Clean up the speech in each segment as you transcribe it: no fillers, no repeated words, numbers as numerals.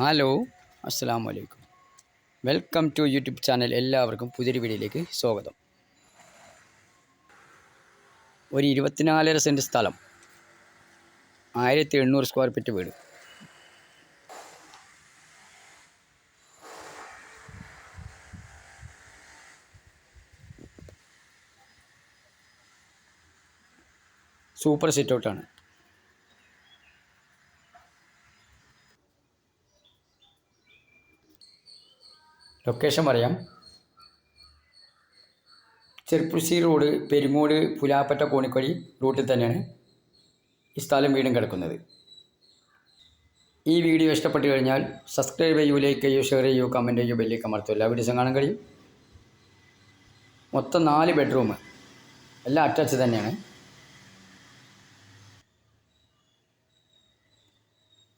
Hello, അസ്സലാമു അലൈക്കും. Welcome to YouTube channel. എല്ലാവർക്കും പുതിയൊരു വീഡിയോയിലേക്ക് സ്വാഗതം. ഒരു 24.5 സെൻറ്റ് സ്ഥലം, 1800 സ്ക്വയർ ഫീറ്റ് വീട്. സൂപ്പർ സിറ്റ് ഔട്ടാണ്. ലൊക്കേഷൻ പറയാം. ചെർപ്പുശ്ശേരി റോഡ്, പെരുങ്ങോട്, പുലാപ്പറ്റ, കോണിക്കൊടി റൂട്ടിൽ തന്നെയാണ് ഈ സ്ഥലം വീടും കിടക്കുന്നത്. ഈ വീഡിയോ ഇഷ്ടപ്പെട്ട് കഴിഞ്ഞാൽ സബ്സ്ക്രൈബ് ചെയ്യൂ, ലൈക്ക് ചെയ്യൂ, ഷെയർ ചെയ്യൂ, കമൻറ്റ് ചെയ്യൂ, ബെല്ലേക്ക് അമർത്തൂ. എല്ലാ വീഡിയോസും കാണാൻ കഴിയും. മൊത്തം 4 ബെഡ്റൂം, എല്ലാം അറ്റാച്ച് തന്നെയാണ്.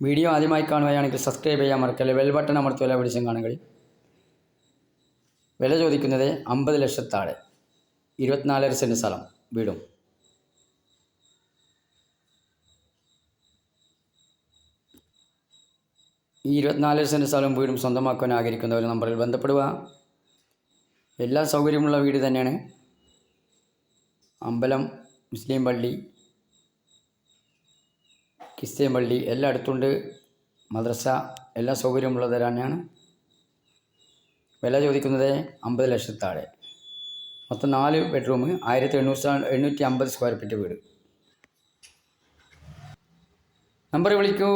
വീഡിയോ ആദ്യമായി കാണുകയാണെങ്കിൽ സബ്സ്ക്രൈബ് ചെയ്യാൻ മറക്കല്ലേ, ബെൽ ബട്ടൺ അമർത്തുക. എല്ലാ വീഡിയോസും കാണാൻ കഴിയും. വില ചോദിക്കുന്നത് 50 ലക്ഷത്താഴെ, 24.5 സെൻറ്റ് സ്ഥലം വീടും. ഈ 24 സെൻറ്റ് സ്ഥലം വീടും സ്വന്തമാക്കാൻ ആഗ്രഹിക്കുന്നവർ നമ്പറിൽ ബന്ധപ്പെടുക. എല്ലാ സൗകര്യമുള്ള വീട് തന്നെയാണ്. അമ്പലം, മുസ്ലിം പള്ളി, ക്രിസ്ത്യൻ പള്ളി എല്ലാം അടുത്തുണ്ട്. മദ്രസ എല്ലാ സൗകര്യമുള്ളത് തന്നെയാണ്. വില ചോദിക്കുന്നത് 50 ലക്ഷത്താഴെ. മൊത്തം 4 ബെഡ്റൂം, 1850 സ്ക്വയർ ഫീറ്റ് വീട്. നമ്പർ വിളിക്കൂ.